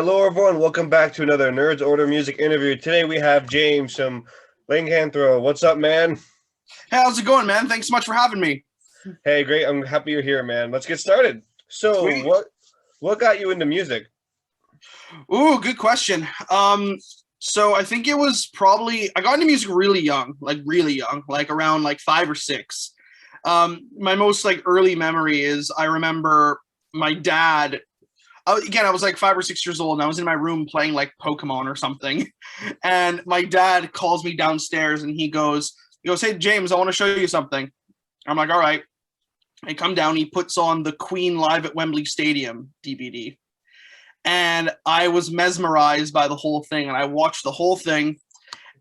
Hello, everyone. Welcome back to another Nerds Order Music interview. Today we have James from Lycanthro. What's up, man? Hey, how's it going, man? Thanks so much for having me. Hey, great. I'm happy you're here, man. Let's get started. So, Sweet. what got you into music? Ooh, good question. So I think it was probably I got into music really young, like around like 5 or 6. My most like early memory is I remember my dad. Again, I was like 5 or 6 years old, and I was in my room playing like Pokemon or something, and my dad calls me downstairs, and he goes, "Hey, James, I want to show you something." I'm like, "All right." I come down, he puts on the Queen Live at Wembley Stadium DVD. And I was mesmerized by the whole thing. And I watched the whole thing.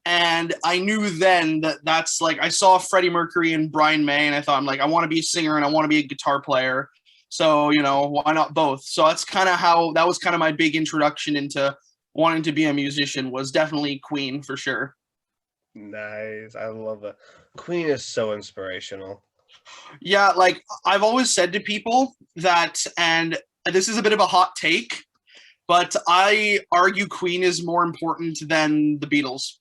And I knew then that that's like, I saw Freddie Mercury and Brian May. And I thought, I'm like, I want to be a singer and I want to be a guitar player. So, why not both? So that's kind of how, that was kind of my big introduction into wanting to be a musician, was definitely Queen for sure. Nice. I love it. Queen is so inspirational. Yeah, like I've always said to people that, and this is a bit of a hot take, but I argue Queen is more important than the Beatles.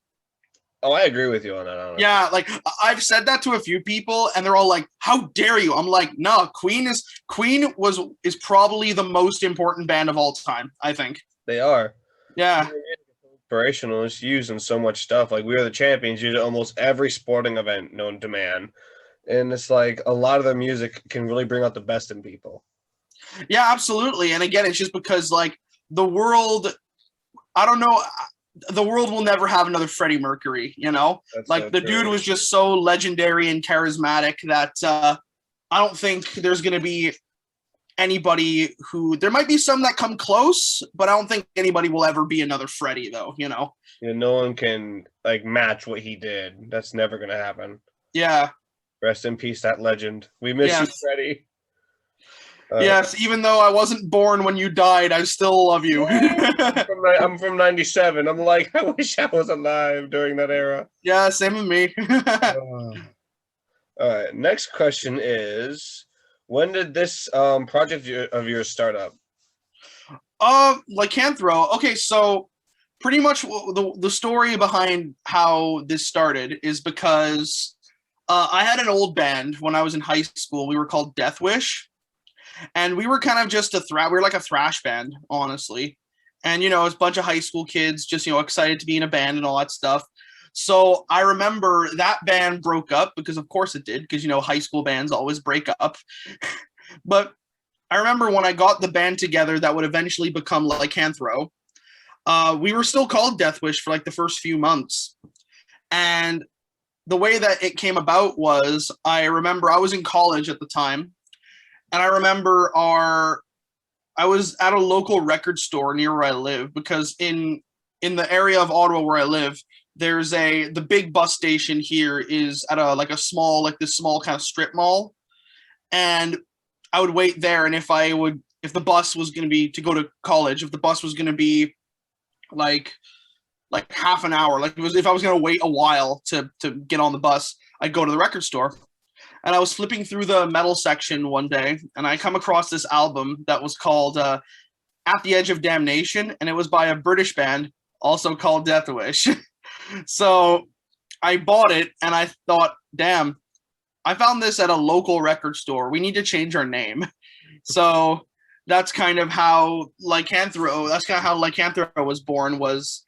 Oh, I agree with you on that, honestly. Yeah, like I've said that to a few people, and they're all like, "How dare you?" I'm like, "No, Queen is probably the most important band of all time. I think." They are. Yeah, Inspirational. It's used in so much stuff. Like, We Are the Champions used almost every sporting event known to man. And it's like a lot of their music can really bring out the best in people. yeah, absolutely. And again, it's just because like the world, I don't know, the world will never have another Freddie Mercury. That's Like so the dude true. was just so legendary and charismatic that I don't think there's going to be anybody who there might be some that come close, but I don't think anybody will ever be another Freddie though. No one can like match what he did. That's never gonna happen. Yeah. Rest in peace, that legend. We miss you, Yes. Freddie. Uh, Yes, even though I wasn't born when you died, I still love you. I'm from '97. I'm like, I wish I was alive during that era. Yeah, same with me. All right. Next question is, when did this project of yours start up? Lycanthro. Okay, so pretty much the story behind how this started is because I had an old band when I was in high school. We were called Death Wish, and we were kind of just we were like a thrash band, honestly. And it's a bunch of high school kids just excited to be in a band and all that stuff. So I remember that band broke up because of course it did, because high school bands always break up. But I remember when I got the band together that would eventually become Lycanthro, we were still called Death Wish for like the first few months. And the way that it came about was I remember I was in college at the time, and I remember I was at a local record store near where I live, because in the area of Ottawa where I live, there's the big bus station here is at a small, like this small kind of strip mall. And I would wait there, and if the bus was going to be to go to college, if the bus was going to be like half an hour, like if I was going to wait a while to get on the bus, I'd go to the record store. And I was flipping through the metal section one day, and I come across this album that was called At the Edge of Damnation, and it was by a British band also called Death Wish. So I bought it, and I thought, damn, I found this at a local record store. We need to change our name. So that's kind of how Lycanthro was born, was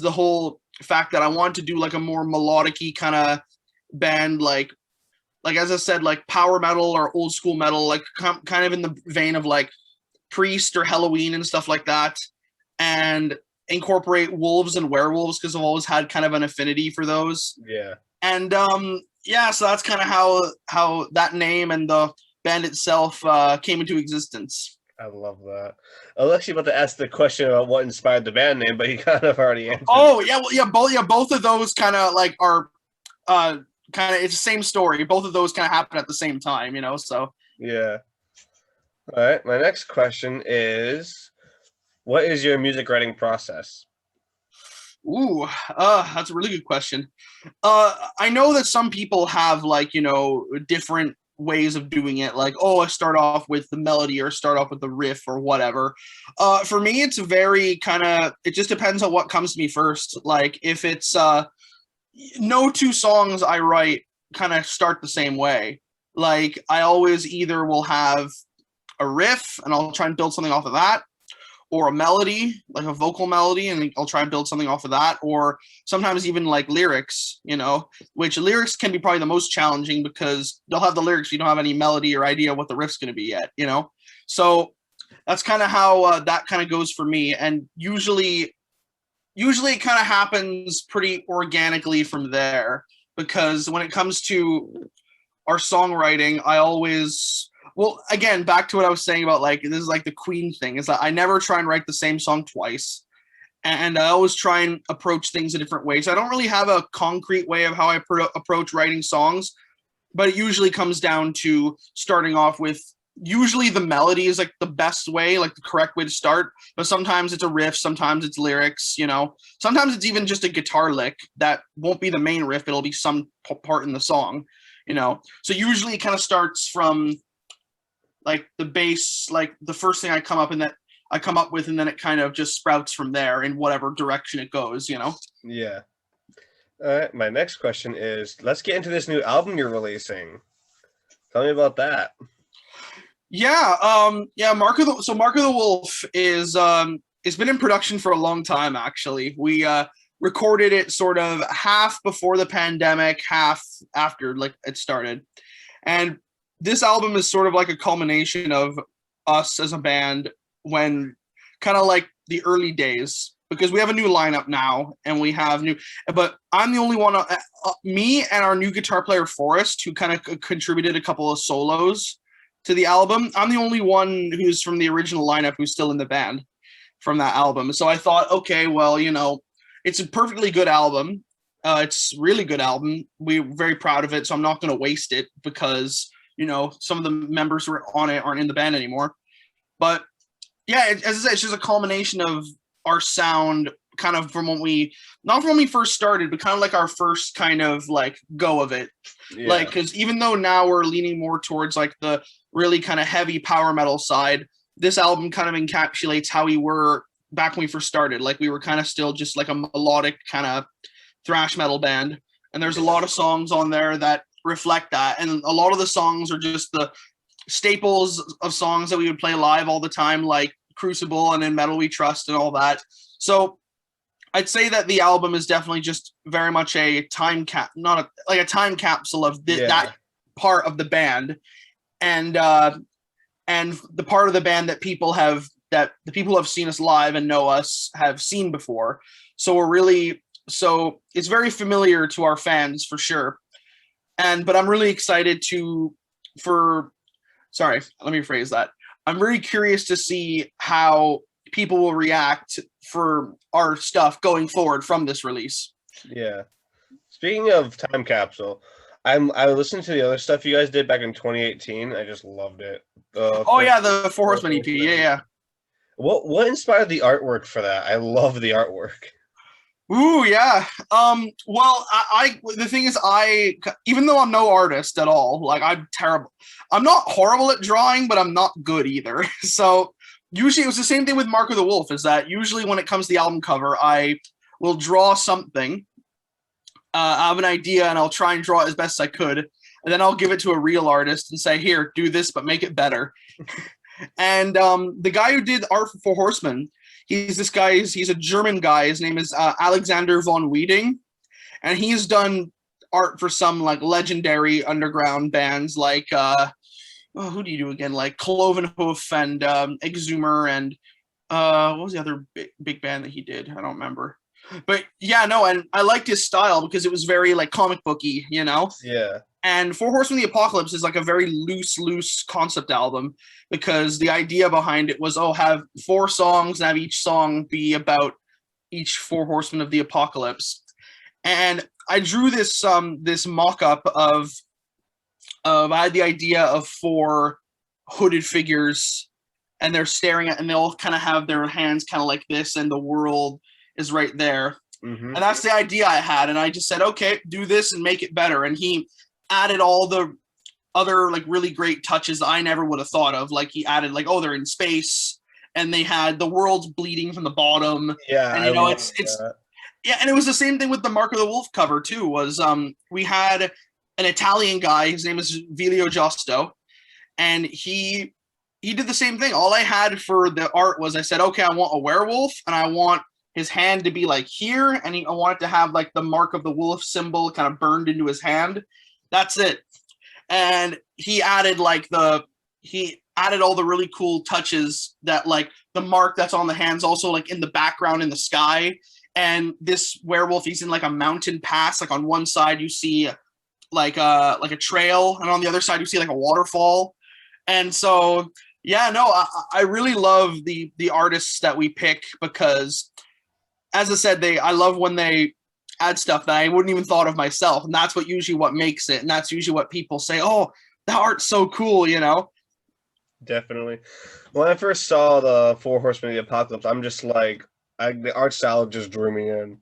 the whole fact that I wanted to do like a more melodic-y kind of band, like as I said, like power metal or old school metal, like kind of in the vein of like Priest or Halloween and stuff like that, and incorporate wolves and werewolves because I've always had kind of an affinity for those. Yeah. And yeah, so that's kind of how that name and the band itself came into existence. I love that. I was actually about to ask the question about what inspired the band name, but you kind of already answered. Oh yeah, well, both of those kind of like are kind of, it's the same story. Both of those kind of happen at the same time, so Yeah. All right. My next question is, what is your music writing process? ooh, that's a really good question. I know that some people have like different ways of doing it, like, oh, I start off with the melody or start off with the riff or whatever. For me, it's very kind of, it just depends on what comes to me first. Like, if it's no two songs I write kind of start the same way. Like, I always either will have a riff and I'll try and build something off of that, or a melody, like a vocal melody, and I'll try and build something off of that, or sometimes even like lyrics, you know, which lyrics can be probably the most challenging because they'll have the lyrics, you don't have any melody or idea what the riff's going to be yet, you know? So that's kind of how that kind of goes for me. And usually it kind of happens pretty organically from there, because when it comes to our songwriting, I always, well, again, back to what I was saying about, like, this is like the Queen thing, is that I never try and write the same song twice. And I always try and approach things a different way. So I don't really have a concrete way of how I approach writing songs, but it usually comes down to starting off with, usually the melody is like the best way, like the correct way to start. But sometimes it's a riff, sometimes it's lyrics, you know, sometimes it's even just a guitar lick that won't be the main riff, it'll be some part in the song, you know. So usually it kind of starts from like the bass, like the first thing I come up with, and then it kind of just sprouts from there in whatever direction it goes, you know? Yeah. All right. My next question is, let's get into this new album you're releasing. Tell me about that. Yeah. Mark of the Wolf is, it's been in production for a long time, actually. We, recorded it sort of half before the pandemic, half after, like, it started. And this album is sort of like a culmination of us as a band when kind of like the early days, because we have a new lineup now and we have new, but I'm the only one, me and our new guitar player Forrest, who kind of contributed a couple of solos to the album. I'm the only one who's from the original lineup who's still in the band from that album. So I thought, okay, well, you know, it's a perfectly good album. It's a really good album. We're very proud of it. So I'm not going to waste it because, you know, some of the members who are on it aren't in the band anymore. But yeah, as I said, it's just a culmination of our sound kind of from when we, not from when we first started, but kind of like our first kind of like go of it. Yeah. Like, because even though now we're leaning more towards like the really kind of heavy power metal side, this album kind of encapsulates how we were back when we first started. Like, we were kind of still just like a melodic kind of thrash metal band. And there's a lot of songs on there that reflect that. And a lot of the songs are just the staples of songs that we would play live all the time, like Crucible and In Metal We Trust and all that. So I'd say that the album is definitely just very much a time a time capsule of that part of the band, and the part of the band that the people who have seen us live and know us have seen before. So it's very familiar to our fans for sure. But I'm really excited let me rephrase that. I'm very curious to see how people will react for our stuff going forward from this release. Yeah. Speaking of time capsule, I listened to the other stuff you guys did back in 2018. I just loved it. The Four Horsemen EP. Yeah. What inspired the artwork for that? I love the artwork. Ooh, yeah. Well, the thing is, even though I'm no artist at all, like, I'm terrible. I'm not horrible at drawing, but I'm not good either. So usually it was the same thing with Mark of the Wolf, is that usually when it comes to the album cover, I will draw something. I have an idea and I'll try and draw it as best I could. And then I'll give it to a real artist and say, here, do this, but make it better. And the guy who did art for Four Horsemen, he's a German guy. His name is Alexander von Wieding. And he's done art for some like legendary underground bands like, who do you do again? Like Clovenhoof and Exhumer and what was the other big band that he did? I don't remember. But yeah, no, and I liked his style because it was very like comic booky, you know? Yeah. And Four Horsemen of the Apocalypse is like a very loose concept album, because the idea behind it was, have 4 songs and have each song be about each 4 horsemen of the apocalypse. And I drew this mock-up of I had the idea of 4 hooded figures, and they're staring at, and they all kind of have their hands kind of like this, and the world is right there. Mm-hmm. And that's the idea I had. And I just said, okay, do this and make it better. And he added all the other like really great touches that I never would have thought of. Like he added like, oh, they're in space and they had the world's bleeding from the bottom. Yeah, And I you know, love it's that. yeah, and it was the same thing with the Mark of the Wolf cover too. Was we had an Italian guy, his name is Vilio Giusto, and he did the same thing. All I had for the art was I said, okay, I want a werewolf and I want his hand to be like here, and I want it to have like the Mark of the Wolf symbol kind of burned into his hand. That's it. And he added all the really cool touches that like the mark that's on the hands also like in the background in the sky. And this werewolf, he's in like a mountain pass. Like on one side you see like a trail, and on the other side you see like a waterfall. And so yeah, no, I really love the artists that we pick because, as I said, I love when they add stuff that I wouldn't even thought of myself, and that's what makes it, and that's usually what people say. Oh, that art's so cool, you know. Definitely. When I first saw the Four Horsemen of the Apocalypse, I'm just like, the art style just drew me in.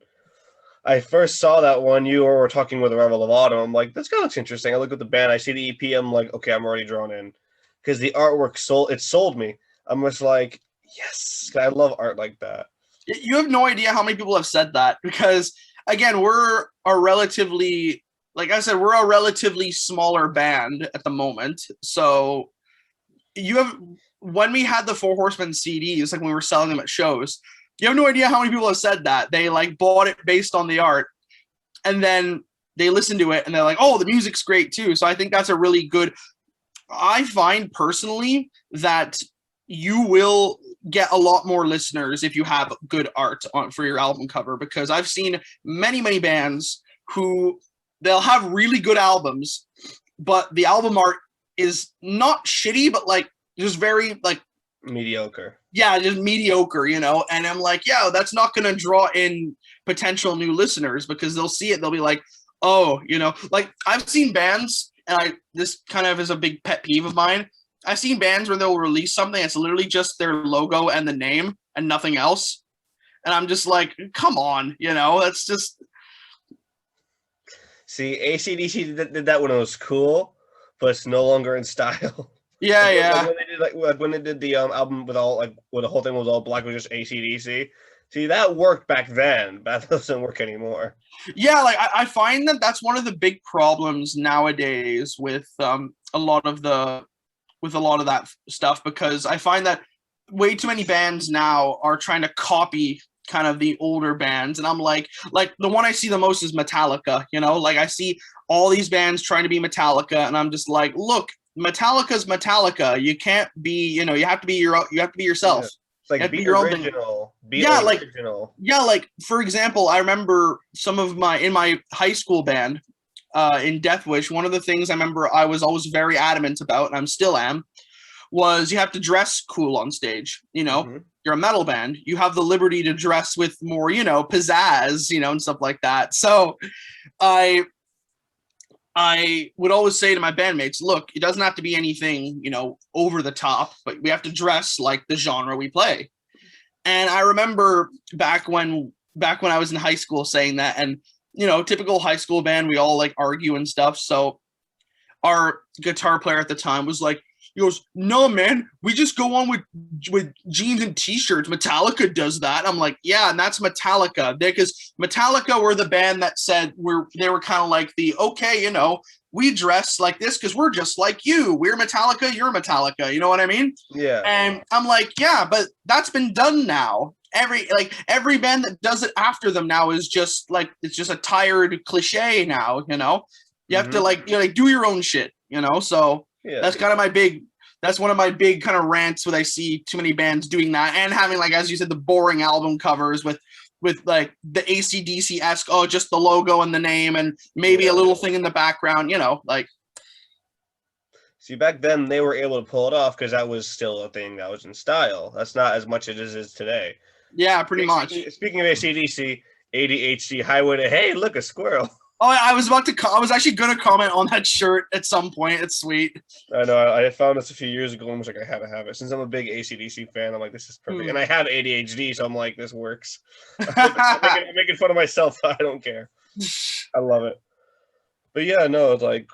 I first saw that when you were talking with the Revel of Autumn. I'm like, this guy looks interesting. I look at the band, I see the EP, I'm like, okay, I'm already drawn in. Because the artwork sold me. I'm just like, yes, I love art like that. You have no idea how many people have said that because, again, we're a relatively, like I said, we're a relatively smaller band at the moment. So when we had the Four Horsemen CDs, like when we were selling them at shows, you have no idea how many people have said that. They like bought it based on the art, and then they listen to it and they're like, oh, the music's great too. So I think that's a really good. I find personally that you will get a lot more listeners if you have good art for your album cover, because I've seen many bands who they'll have really good albums, but the album art is not shitty, but like just very like mediocre. Yeah, just mediocre, you know. And I'm like, yeah, that's not going to draw in potential new listeners because they'll see it, they'll be like, oh, you know, like I've seen bands, and this kind of is a big pet peeve of mine. I've seen bands where they'll release something that's literally just their logo and the name and nothing else. And I'm just like, come on, you know, that's just. See, AC/DC did that when it was cool, but it's no longer in style. Yeah, like, yeah. When they did the album with all like where the whole thing was all black with just AC/DC. See, that worked back then. That doesn't work anymore. Yeah, like I find that that's one of the big problems nowadays with a lot of that stuff, because I find that way too many bands now are trying to copy kind of the older bands, and I'm like the one I see the most is Metallica, you know, like I see all these bands trying to be Metallica, and I'm just like, look, Metallica's Metallica. You can't be, you know, you have to be yourself. Yeah. It's like be original. Be original. Yeah, like for example, I remember in my high school band, in Death Wish, one of the things I remember I was always very adamant about, and I'm still am, was you have to dress cool on stage. You know, you're a metal band. You have the liberty to dress with more, you know, pizzazz, you know, and stuff like that. So I would always say to my bandmates, look, it doesn't have to be anything, you know, over the top, but we have to dress like the genre we play. And I remember back when I was in high school saying that, and, you know, typical high school band, we all like argue and stuff. So our guitar player at the time was like, he goes, no, man, we just go on with jeans and t-shirts. Metallica does that. I'm like, yeah, and that's Metallica. Because Metallica were the band that said they were kind of like okay, you know, we dress like this because we're just like you. We're Metallica, you're Metallica. You know what I mean? Yeah. And I'm like, yeah, but that's been done now. Every band that does it after them now is just like, it's just a tired cliche now, you know? You have to like do your own shit, you know? So yeah, that's kind of that's one of my big kind of rants when I see too many bands doing that and having, like, as you said, the boring album covers with like the AC/DC-esque, oh, just the logo and the name and maybe a little thing in the background, you know, like. See, back then they were able to pull it off because that was still a thing that was in style. That's not as much as it is today. Yeah, pretty much. Speaking of AC/DC, ADHD Highway to, hey, look, a squirrel. Oh, I was actually going to comment on that shirt at some point. It's sweet. I know. I found this a few years ago and was like, I had to have it. Since I'm a big AC/DC fan, I'm like, this is perfect. And I have ADHD, so I'm like, this works. I'm making fun of myself. I don't care. I love it. But yeah, no, it's like,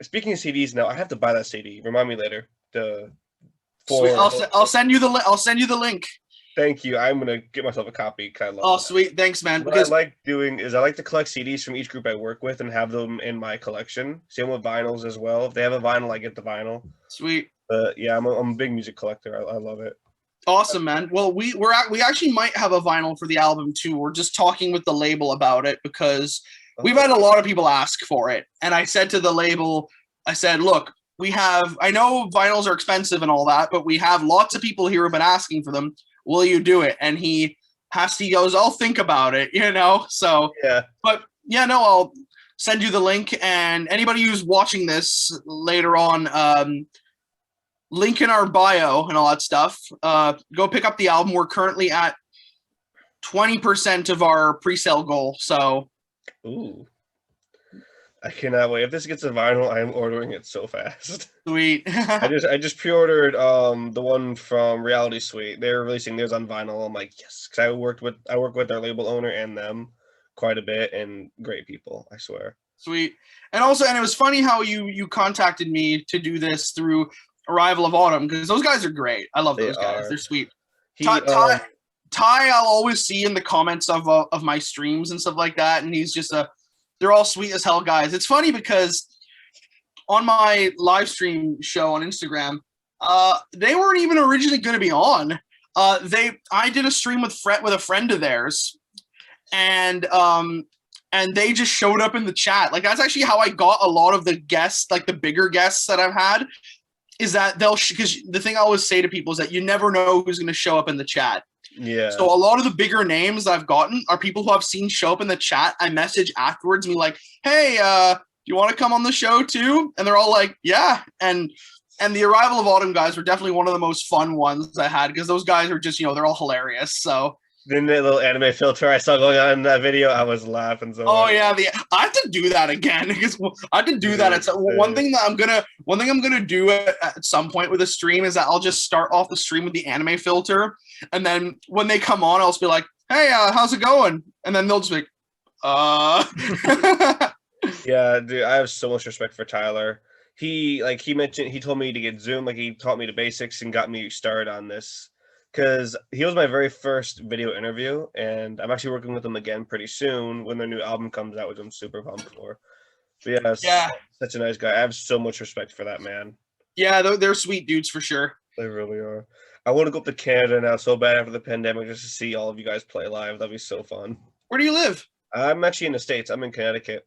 Speaking of CDs now, I have to buy that CD. Remind me later. Sweet. I'll send you the link. Thank you. I'm gonna get myself a copy because I love Oh, that. sweet. Thanks, man. What I like doing is I like to collect CDs from each group I work with and have them in my collection. Same with vinyls as well. If they have a vinyl, I get the vinyl. Sweet. But yeah, I'm a big music collector. I love it. Awesome, man. Well, we actually might have a vinyl for the album too. We're just talking with the label about it because we've had a lot of people ask for it. And I said to the label, I said, look, I know vinyls are expensive and all that, but we have lots of people here who've been asking for them. Will you do it? And he goes, I'll think about it, So yeah. But yeah, no, I'll send you the link, and anybody who's watching this later on, link in our bio and all that stuff. Go pick up the album. We're currently at 20% of our pre-sale goal. So ooh. I cannot wait. If this gets a vinyl, I'm ordering it so fast. Sweet. I just pre-ordered the one from Reality Suite. They're releasing theirs on vinyl. I'm like, yes, because I work with their label owner and them quite a bit, and great people, I swear. Sweet. And it was funny how you contacted me to do this through Arrival of Autumn, because those guys are great. I love those guys. They're sweet. Ty, I'll always see in the comments of my streams and stuff like that, and he's just they're all sweet as hell guys. It's funny because on my live stream show on Instagram, they weren't even originally going to be on. I did a stream with a friend of theirs, and they just showed up in the chat. Like, that's actually how I got a lot of the guests, like the bigger guests that I've had, is that because the thing I always say to people is that you never know who's going to show up in the chat. Yeah. So a lot of the bigger names I've gotten are people who I've seen show up in the chat. I message afterwards and be like, hey, do you want to come on the show too? And they're all like, yeah. And the Arrival of Autumn guys were definitely one of the most fun ones I had, because those guys are just, they're all hilarious. So then the little anime filter I saw going on in that video, I was laughing so much. Yeah, I have to do that again, because I have to do that. It's one thing I'm gonna do at some point with a stream is that I'll just start off the stream with the anime filter, and then when they come on, I'll just be like, "Hey, how's it going?" And then they'll just be like, Yeah, dude, I have so much respect for Tyler. He told me to get Zoom, like he taught me the basics and got me started on this. Because he was my very first video interview, and I'm actually working with him again pretty soon when their new album comes out, which I'm super pumped for. But yeah, such a nice guy. I have so much respect for that man. Yeah, they're sweet dudes for sure. They really are. I want to go up to Canada now so bad after the pandemic just to see all of you guys play live. That'd be so fun. Where do you live? I'm actually in the States. I'm in Connecticut.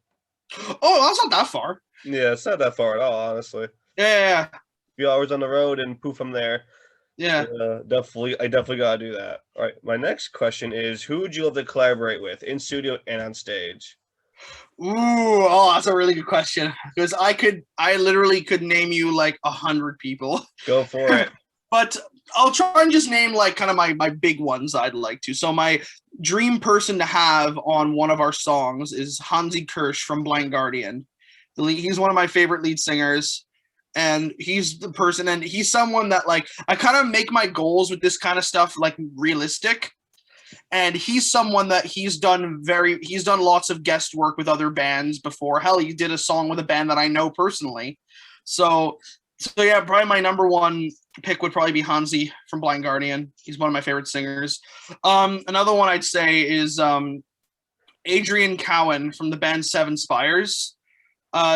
Oh, that's not that far. Yeah, it's not that far at all, honestly. Yeah. A few hours on the road and poof, I'm there. Yeah. I definitely gotta do that. All right, my next question is, who would you love to collaborate with in studio and on stage? That's a really good question, because I literally could name you like 100 people. Go for it. But I'll try and just name like kind of my big ones I'd like to. So my dream person to have on one of our songs is Hansi Kirsch from Blind Guardian. He's one of my favorite lead singers. And he's the person, and he's someone that, like, I kind of make my goals with this kind of stuff like realistic. And he's someone that he's done lots of guest work with other bands before. Hell, he did a song with a band that I know personally. So yeah, probably my number one pick would probably be Hansi from Blind Guardian. He's one of my favorite singers. Another one I'd say is Adrienne Cowan from the band Seven Spires.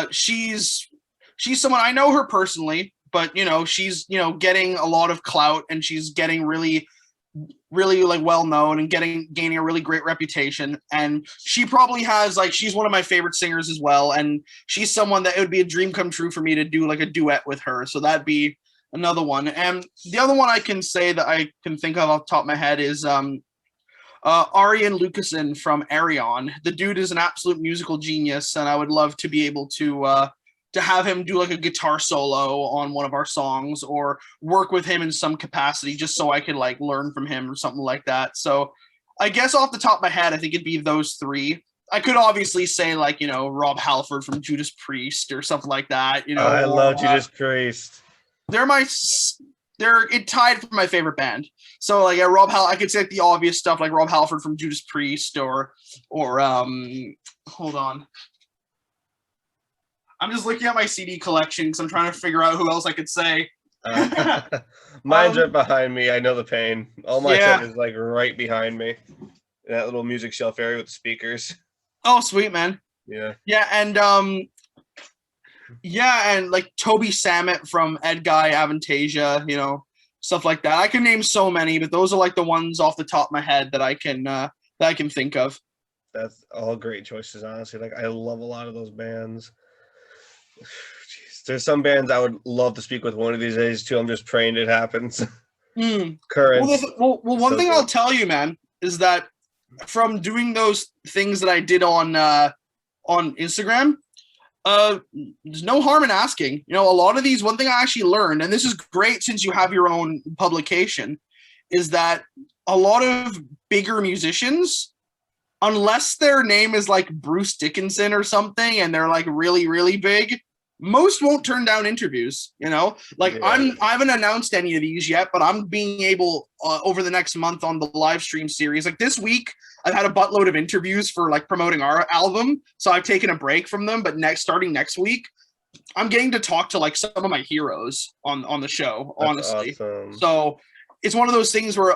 She's someone, I know her personally, but she's getting a lot of clout, and she's getting really, really like well known and gaining a really great reputation. And she probably has she's one of my favorite singers as well, and she's someone that it would be a dream come true for me to do like a duet with her. So that'd be another one. And the other one I can say that I can think of off the top of my head is Arian Lucassen from Arion. The dude is an absolute musical genius, and I would love to be able to have him do like a guitar solo on one of our songs, or work with him in some capacity, just so I could like learn from him or something like that. So I guess off the top of my head, I think it'd be those three. I could obviously say Rob Halford from Judas Priest or something like that. I love Judas Priest. They're tied for my favorite band. So I could say like the obvious stuff like Rob Halford from Judas Priest, or hold on. I'm just looking at my CD collection because I'm trying to figure out who else I could say. Mine's right behind me. I know the pain. All my stuff Yeah. is like right behind me. That little music shelf area with the speakers. Oh, sweet, man. Yeah. Yeah, and like Toby Sammet from Adhd, Avantasia, stuff like that. I can name so many, but those are like the ones off the top of my head that I can think of. That's all great choices, honestly. Like I love a lot of those bands. Jeez. There's some bands I would love to speak with one of these days too. I'm just praying it happens. Currents. One thing I'll tell you, man, is that from doing those things that I did on Instagram, there's no harm in asking. A lot of these, one thing I actually learned, and this is great since you have your own publication, is that a lot of bigger musicians, unless their name is like Bruce Dickinson or something and they're like really, really big, most won't turn down interviews. Like I haven't announced any of these yet, but I'm being able over the next month on the live stream series. Like this week, I've had a buttload of interviews for like promoting our album, so I've taken a break from them. But starting next week, I'm getting to talk to like some of my heroes on the show. That's honestly, awesome. So it's one of those things where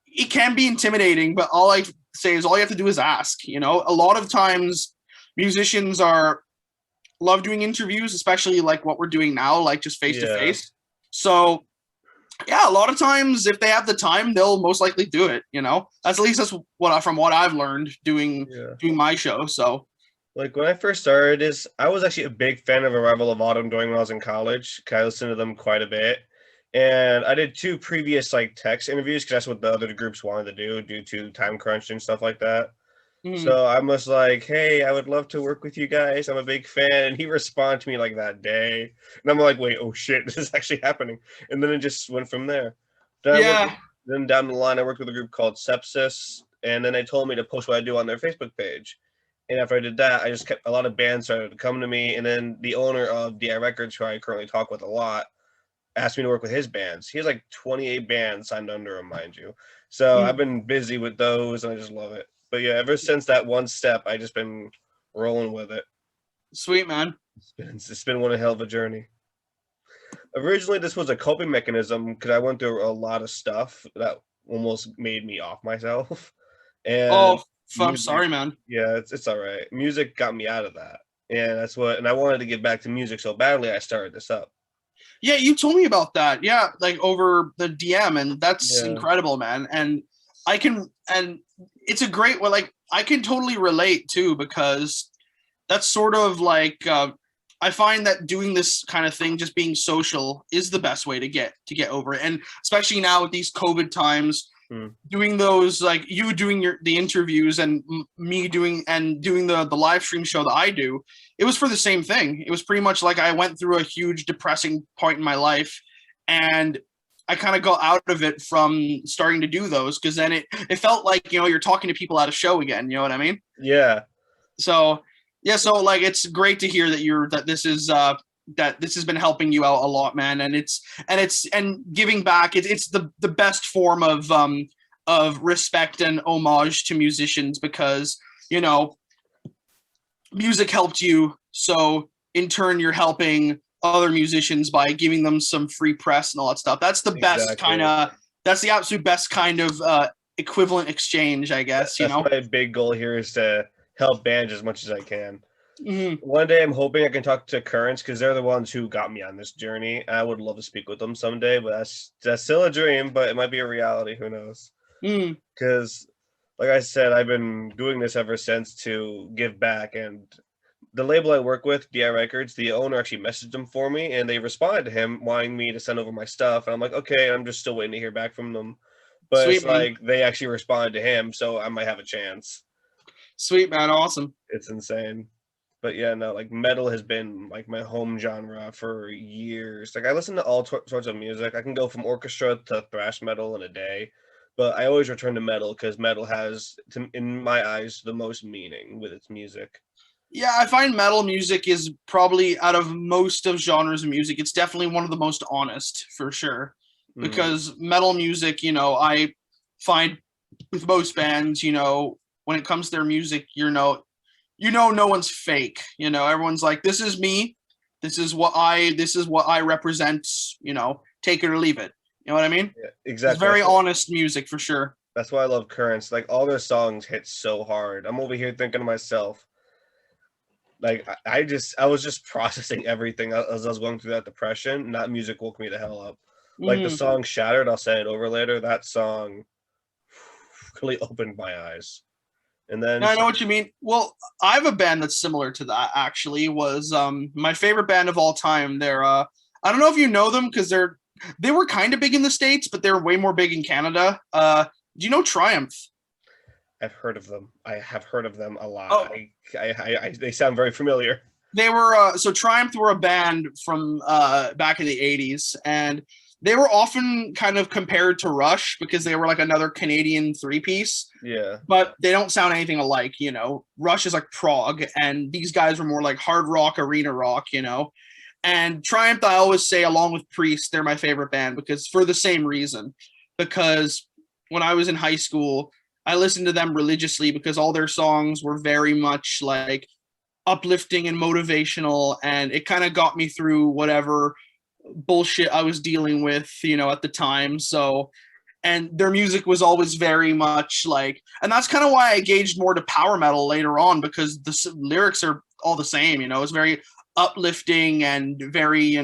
it can be intimidating, but all I say is all you have to do is ask. A lot of times musicians love doing interviews, especially like what we're doing now, like just face to face. So yeah, a lot of times if they have the time, they'll most likely do it. That's from what I've learned doing my show. So like when I first started this, I was actually a big fan of Arrival of Autumn when I was in college. I listened to them quite a bit. And I did 2 previous like text interviews because that's what the other groups wanted to do due to time crunch and stuff like that. So I was like, hey, I would love to work with you guys. I'm a big fan. And he responded to me like that day. And I'm like, wait, oh shit, this is actually happening. And then it just went from there. Then down the line, I worked with a group called Sepsis. And then they told me to post what I do on their Facebook page. And after I did that, I just kept a lot of bands started to come to me. And then the owner of DI Records, who I currently talk with a lot, asked me to work with his bands. He has like 28 bands signed under him, mind you. So I've been busy with those and I just love it. But yeah, ever since that one step, I just been rolling with it. Sweet, man. It's been one hell of a journey. Originally, this was a coping mechanism because I went through a lot of stuff that almost made me off myself. And I'm sorry, man. Yeah, it's all right. Music got me out of that. And I wanted to get back to music so badly, I started this up. Yeah, you told me about that. Yeah, like over the DM, and that's incredible, man. And it's a great one. Like I can totally relate too, because that's sort of like I find that doing this kind of thing, just being social, is the best way to get over it. And especially now with these COVID times, doing those, like you doing the interviews and me doing the live stream show that I do, it was for the same thing. It was pretty much like I went through a huge depressing point in my life, and I kind of got out of it from starting to do those, because then it felt like, you're talking to people at a show again. You know what I mean? Yeah. So like it's great to hear that this has been helping you out a lot, man. And giving back. It's the best form of respect and homage to musicians, because music helped you, so in turn you're helping other musicians by giving them some free press and all that stuff. That's the best that's the absolute best kind of equivalent exchange, I guess. That's my big goal here, is to help bands as much as I can. Mm-hmm. One day I'm hoping I can talk to Currents, because they're the ones who got me on this journey. I would love to speak with them someday, but that's still a dream, but it might be a reality. Who knows? Because like I said, I've been doing this ever since to give back. And the label I work with, DI Records, the owner actually messaged them for me, and they responded to him wanting me to send over my stuff. And I'm like, okay, I'm just still waiting to hear back from them. But Sweet, it's man. Like they actually responded to him, so I might have a chance. Sweet, man. Awesome. It's insane. But yeah, no, like metal has been like my home genre for years. Like I listen to all sorts of music. I can go from orchestra to thrash metal in a day. But I always return to metal because metal has, in my eyes, the most meaning with its music. Yeah, I find metal music is probably, out of most of genres of music, it's definitely one of the most honest, for sure. Because metal music, I find with most bands, when it comes to their music, no one's fake. Everyone's like, this is me. This is what I represent. Take it or leave it. You know what I mean? Yeah, It's exactly. very honest music for sure. That's why I love Currents. Like all their songs hit so hard. I'm over here thinking to myself, like I was just processing everything as I was going through that depression, and that music woke me the hell up. Like the Mm. song Shattered, I'll send it over later. That song really opened my eyes. And then Now I know what you mean. Well, I have a band that's similar to that. Actually, was my favorite band of all time. They're I don't know if you know them because they were kind of big in the States, but they're way more big in Canada. Do you know Triumph? I've heard of them. I have heard of them a lot. Oh, They sound very familiar. they were so Triumph were a band from back in the '80s, and they were often kind of compared to Rush because they were like another Canadian three-piece. Yeah. But they don't sound anything alike. Rush is like prog, and these guys were more like hard rock, arena rock. And Triumph, I always say, along with Priest, they're my favorite band because for the same reason. Because when I was in high school, I listened to them religiously because all their songs were very much like uplifting and motivational, and it kind of got me through whatever bullshit I was dealing with, at the time. So, and their music was always very much like, and that's kind of why I gauged more to power metal later on because the lyrics are all the same. It's very uplifting and very,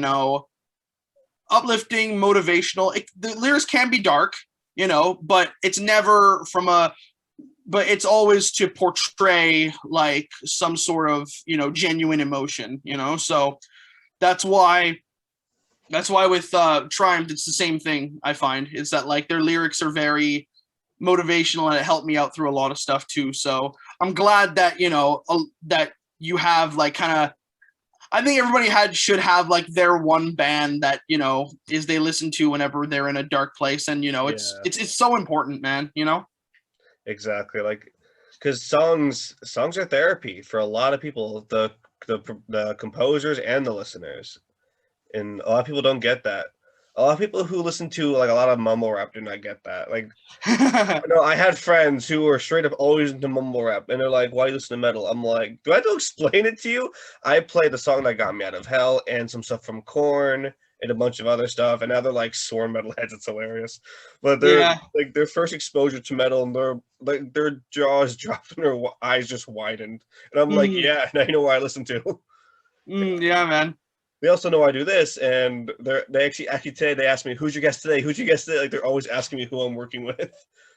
uplifting, motivational. The lyrics can be dark, but it's never but it's always to portray like some sort of, genuine emotion, so that's why with Triumph, it's the same thing. I find is that like their lyrics are very motivational and it helped me out through a lot of stuff too. So I'm glad that that you have like kind of. I think everybody should have like their one band that is they listen to whenever they're in a dark place, and it's so important, man. Exactly. Like, because songs are therapy for a lot of people, the composers and the listeners, and a lot of people don't get that. A lot of people who listen to like a lot of mumble rap do not get that. Like, I had friends who were straight up always into mumble rap, and they're like, "Why do you listen to metal?" I'm like, "Do I have to explain it to you?" I played the song that got me out of hell, and some stuff from Korn, and a bunch of other stuff, and now they're like sore metalheads. It's hilarious, but they're Yeah. like their first exposure to metal, and they're like their jaws dropped and their eyes just widened, and I'm like, "Yeah, now you know why I listen to." Yeah, man. They also know I do this, and they actually today they asked me, "Who's your guest today? Who's your guest today?" Like they're always asking me who I'm working with,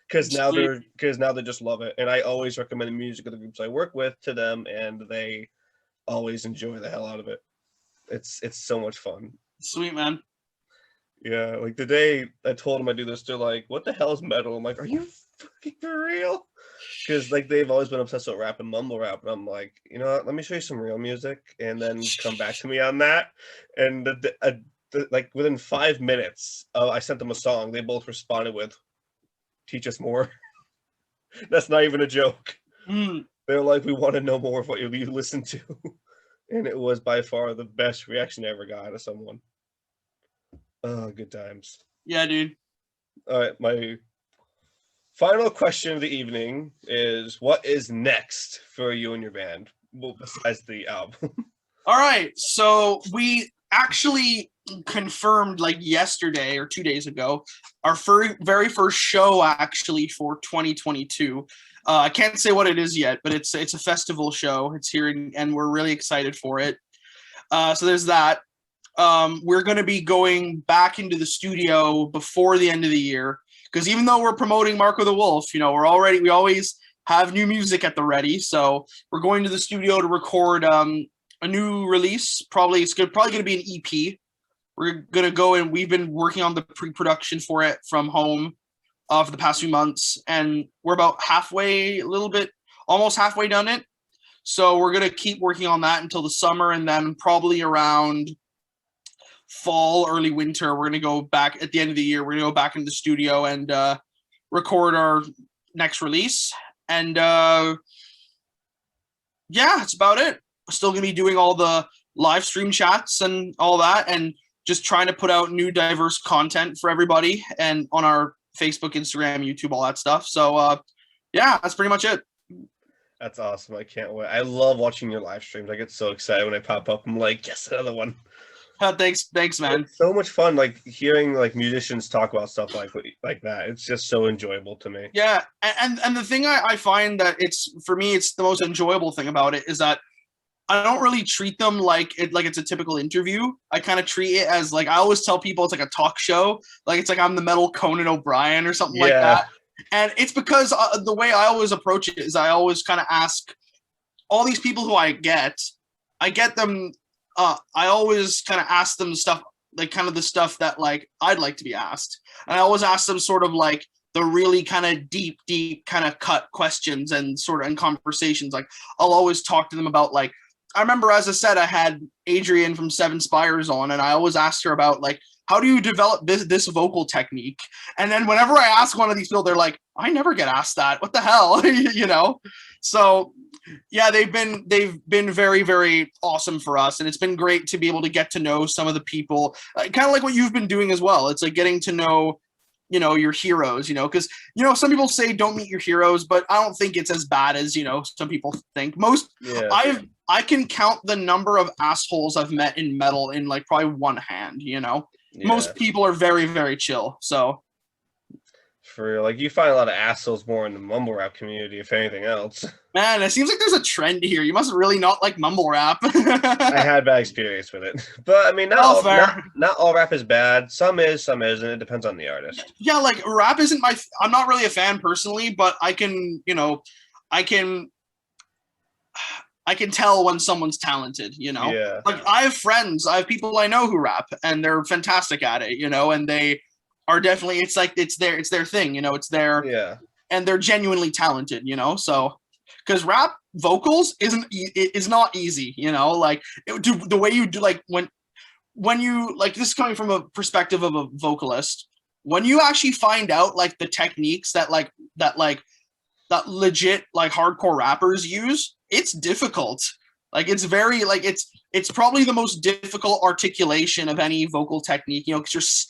because now they just love it, and I always recommend the music of the groups I work with to them, and they always enjoy the hell out of it. It's so much fun. Sweet, man. Yeah, like the day I told them I do this, they're like, "What the hell is metal?" I'm like, "Are you fucking for real?" Because like they've always been obsessed with rap and mumble rap, and I'm like, you know what? Let me show you some real music, and then come back to me on that. And like within 5 minutes, I sent them a song. They both responded with, "Teach us more." That's not even a joke. They're like, "We want to know more of what you listen to," and it was by far the best reaction I ever got out of someone. Oh, good times. Yeah, dude. All right, my final question of the evening is, what is next for you and your band? Well, besides the album. All right. So we actually confirmed like yesterday or 2 days ago our very first show actually for 2022. I can't say what it is yet, but it's a festival show. It's here and we're really excited for it. So there's that. We're going to be going back into the studio before the end of the year because even though we're promoting Marco the Wolf, we always have new music at the ready. So we're going to the studio to record a new release. Probably going to be an EP. We're going to go and we've been working on the pre-production for it from home for the past few months, and we're about almost halfway done it. So we're going to keep working on that until the summer, and then probably around fall, early winter, we're going to go back at the end of the year. We're going to go back into the studio and record our next release. And yeah, that's about it. Still going to be doing all the live stream chats and all that, and just trying to put out new diverse content for everybody and on our Facebook, Instagram, YouTube, all that stuff. So yeah, that's pretty much it. That's awesome. I can't wait. I love watching your live streams. I get so excited when I pop up. I'm like, yes, another one. Thanks, man. It's so much fun, like hearing like musicians talk about stuff like that. It's just so enjoyable to me. Yeah, and the thing I find that it's for me, it's the most enjoyable thing about it is that I don't really treat them like it's a typical interview. I kind of treat it as like I always tell people it's like a talk show. Like it's like I'm the metal Conan O'Brien or something like Yeah. that. And it's because the way I always approach it is I always kind of ask all these people who I get them. I always kind of ask them stuff like kind of the stuff that like I'd like to be asked, and I always ask them sort of like the really kind of deep kind of cut questions and sort of in conversations. Like I'll always talk to them about like I remember, as I said, I had Adrian from Seven Spires on, and I always asked her about like how do you develop this vocal technique? And then whenever I ask one of these people, they're like, I never get asked that. What the hell, you know? So yeah, they've been very, very awesome for us, and it's been great to be able to get to know some of the people, kind of like what you've been doing as well. It's like getting to know, you know, your heroes, you know, because you know some people say don't meet your heroes, but I don't think it's as bad as you know some people think. I can count the number of assholes I've met in metal in like probably one hand, you know. Yeah. Most people are very, very chill. So for real, like you find a lot of assholes more in the mumble rap community, if anything else. man, it seems like there's a trend here. You must really not like mumble rap. I had bad experience with it, but I mean, not all rap is bad. Some is, some isn't. It depends on the artist. Yeah, like rap isn't my. I'm not really a fan personally, but I can, you know, I can tell when someone's talented, you know. Yeah. Like I have friends, I have people I know who rap, and they're fantastic at it, you know, and they are definitely. It's like it's their thing, you know. It's their and they're genuinely talented, you know. So because rap vocals is not easy, you know. Like the way you do, like when you like this is coming from a perspective of a vocalist, when you actually find out like the techniques that legit like hardcore rappers use, it's difficult. Like it's very like it's probably the most difficult articulation of any vocal technique, you know, because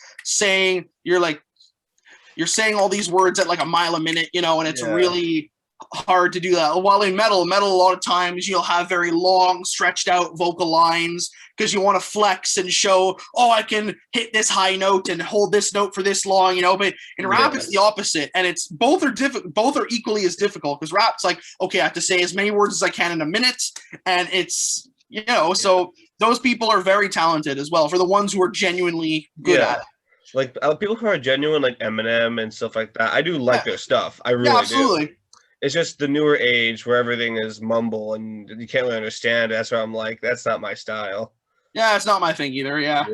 you're saying all these words at like a mile a minute, you know, and it's really hard to do that. While in metal, a lot of times you'll have very long, stretched out vocal lines because you want to flex and show, oh, I can hit this high note and hold this note for this long, you know. But in rap, it's the opposite, and it's both are equally as difficult because rap's like, okay, I have to say as many words as I can in a minute, and it's you know, so those people are very talented as well for the ones who are genuinely good at it. Like people who are genuine, like Eminem and stuff like that, I do like their stuff. I really do. It's just the newer age where everything is mumble and you can't really understand. That's why I'm like, that's not my style. Yeah, it's not my thing either. Yeah.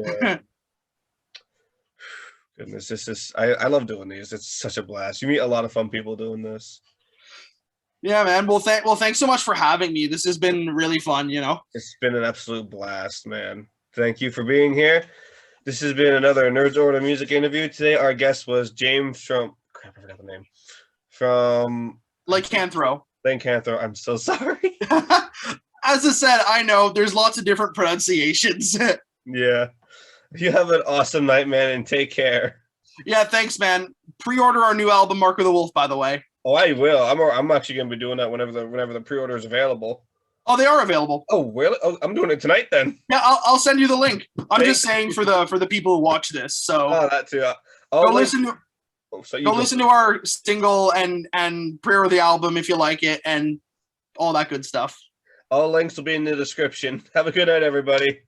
Goodness, I love doing these. It's such a blast. You meet a lot of fun people doing this. Yeah, man. Well, thanks so much for having me. This has been really fun, you know. It's been an absolute blast, man. Thank you for being here. This has been another Nerds Order Music interview. Today, our guest was James from... Crap, I forgot the name. From... Lycanthro. I'm so sorry. As I said, I know there's lots of different pronunciations. Yeah. You have an awesome night, man, and take care. Yeah, thanks, man. Pre-order our new album, Mark of the Wolf, by the way. Oh, I will. I'm actually going to be doing that whenever the pre-order is available. Oh, they are available. Oh, really? Oh, I'm doing it tonight then. Yeah, I'll send you the link. I'm just saying for the people who watch this. So that too. Go listen to our single and pre-order the album if you like it and all that good stuff. All links will be in the description. Have a good night, everybody.